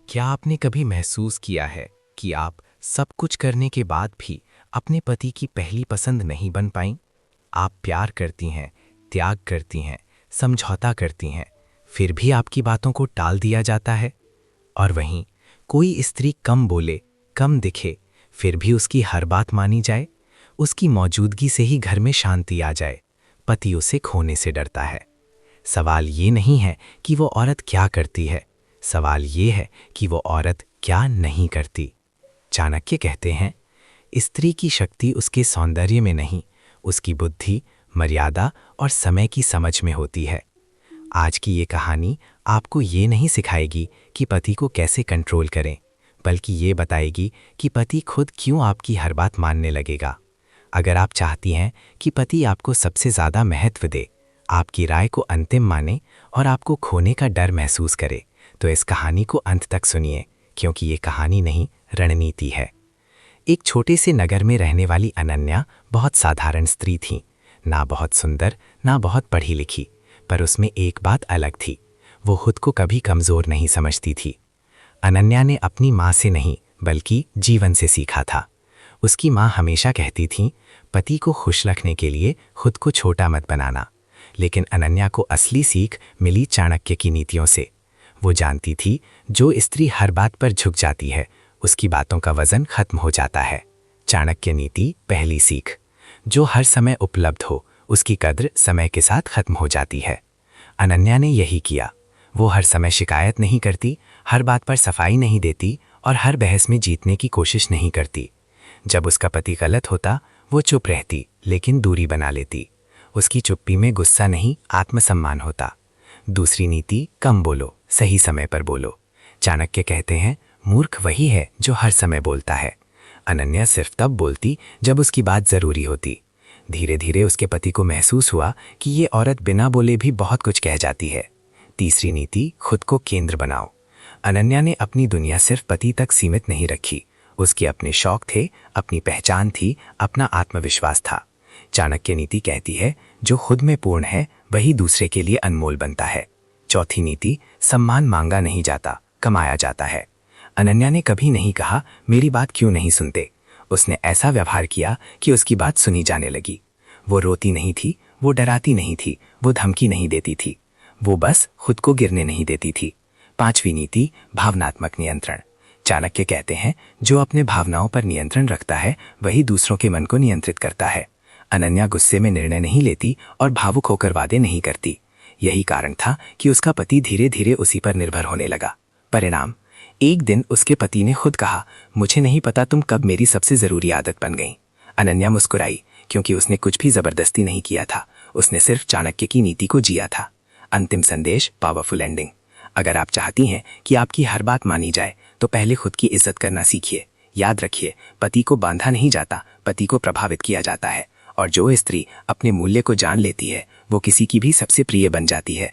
क्या आपने कभी महसूस किया है कि आप सब कुछ करने के बाद भी अपने पति की पहली पसंद नहीं बन पाईं? आप प्यार करती हैं, त्याग करती हैं, समझौता करती हैं, फिर भी आपकी बातों को टाल दिया जाता है। और वहीं कोई स्त्री कम बोले, कम दिखे, फिर भी उसकी हर बात मानी जाए, उसकी मौजूदगी से ही घर में शांति आ जाए। पति उसे खोने से डरता है। सवाल ये नहीं है कि वो औरत क्या करती है, सवाल ये है कि वो औरत क्या नहीं करती। चाणक्य कहते हैं, स्त्री की शक्ति उसके सौंदर्य में नहीं, उसकी बुद्धि, मर्यादा और समय की समझ में होती है। आज की ये कहानी आपको ये नहीं सिखाएगी कि पति को कैसे कंट्रोल करें, बल्कि ये बताएगी कि पति खुद क्यों आपकी हर बात मानने लगेगा। अगर आप चाहती हैं कि पति आपको सबसे ज़्यादा महत्व दे, आपकी राय को अंतिम माने और आपको खोने का डर महसूस करे, तो इस कहानी को अंत तक सुनिए, क्योंकि ये कहानी नहीं, रणनीति है। एक छोटे से नगर में रहने वाली अनन्या बहुत साधारण स्त्री थी। ना बहुत सुंदर, ना बहुत पढ़ी लिखी, पर उसमें एक बात अलग थी, वो खुद को कभी कमज़ोर नहीं समझती थी। अनन्या ने अपनी माँ से नहीं, बल्कि जीवन से सीखा था। उसकी माँ हमेशा कहती थी, पति को खुश रखने के लिए खुद को छोटा मत बनाना। लेकिन अनन्या को असली सीख मिली चाणक्य की नीतियों से। वो जानती थी, जो स्त्री हर बात पर झुक जाती है, उसकी बातों का वजन खत्म हो जाता है। चाणक्य नीति पहली सीख, जो हर समय उपलब्ध हो, उसकी कद्र समय के साथ खत्म हो जाती है। अनन्या ने यही किया। वो हर समय शिकायत नहीं करती, हर बात पर सफाई नहीं देती और हर बहस में जीतने की कोशिश नहीं करती। जब उसका पति गलत होता, वो चुप रहती, लेकिन दूरी बना लेती। उसकी चुप्पी में गुस्सा नहीं, आत्मसम्मान होता। दूसरी नीति, कम बोलो, सही समय पर बोलो। चाणक्य कहते हैं, मूर्ख वही है जो हर समय बोलता है। अनन्या सिर्फ तब बोलती जब उसकी बात जरूरी होती। धीरे धीरे उसके पति को महसूस हुआ कि ये औरत बिना बोले भी बहुत कुछ कह जाती है। तीसरी नीति, खुद को केंद्र बनाओ। अनन्या ने अपनी दुनिया सिर्फ पति तक सीमित नहीं रखी। उसके अपने शौक थे, अपनी पहचान थी, अपना आत्मविश्वास था। चाणक्य नीति कहती है, जो खुद में पूर्ण है वही दूसरे के लिए अनमोल बनता है। चौथी नीति, सम्मान मांगा नहीं जाता, कमाया जाता है। अनन्या ने कभी नहीं कहा, मेरी बात क्यों नहीं सुनते। उसने ऐसा व्यवहार किया कि उसकी बात सुनी जाने लगी। वो रोती नहीं थी, वो डराती नहीं थी, वो धमकी नहीं देती थी, वो बस खुद को गिरने नहीं देती थी। पांचवी नीति, भावनात्मक नियंत्रण। चाणक्य कहते हैं, जो अपने भावनाओं पर नियंत्रण रखता है वही दूसरों के मन को नियंत्रित करता है। अनन्या गुस्से में निर्णय नहीं लेती और भावुक होकर वादे नहीं करती। यही कारण था कि उसका पति धीरे धीरे उसी पर निर्भर होने लगा। परिणाम, एक दिन उसके पति ने खुद कहा, मुझे नहीं पता तुम कब मेरी सबसे जरूरी आदत बन गई। अनन्या मुस्कुराई, क्योंकि उसने कुछ भी जबरदस्ती नहीं किया था, उसने सिर्फ चाणक्य की नीति को जिया था। अंतिम संदेश, पावरफुल एंडिंग। अगर आप चाहती हैं कि आपकी हर बात मानी जाए, तो पहले खुद की इज्जत करना सीखिए। याद रखिए, पति को बांधा नहीं जाता, पति को प्रभावित किया जाता है। और जो स्त्री अपने मूल्य को जान लेती है, वो किसी की भी सबसे प्रिय बन जाती है।